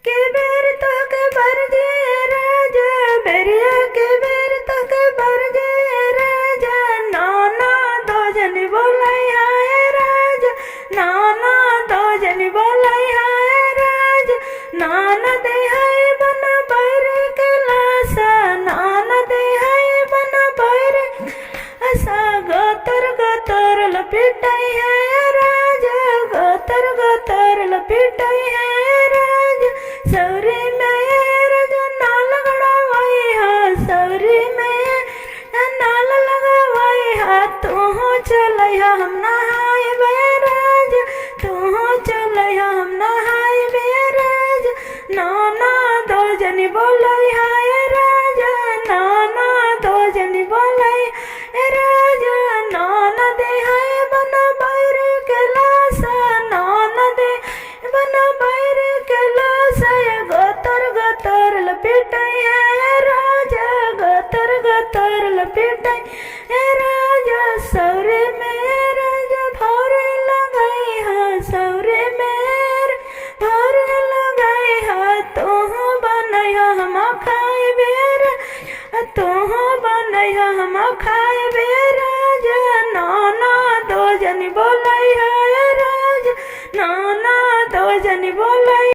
के बेर तक भर दे राजा बेरिया के बेर तक भर दे राजा नाना दो जन बोलाई हाय राजा नाना दो जन बोलाई हाय राजा नाना दे हाय बना बैर के लासा नाना दे हाय बना बैर असा गोतर लपेटाई है राजा गोतर लपेटाई है राजा सौरी में राजा नाल गड़ावाई हा सौरी में नाल लगावाई हा तू चलैया हम नहाय बे राजा तू चलैया हम नहाय बे राजा नाना दो जनी बोलाई हाय राजा नाना दो जनी बोलाई राजा नाना दे हाय बना बैर के लासा नाना दे बना बैर के लासा गोतर लपेटाई है राजा गोतर लपेटाई है राजा सौरे में राजा भार लगाई हा सौरे में भार लगाई हा तो बनैया हम खाए बेर तो बनैया हम खाए बे राजा नाना दो जनी बोलाई है राजा नाना दो जनी बोलाई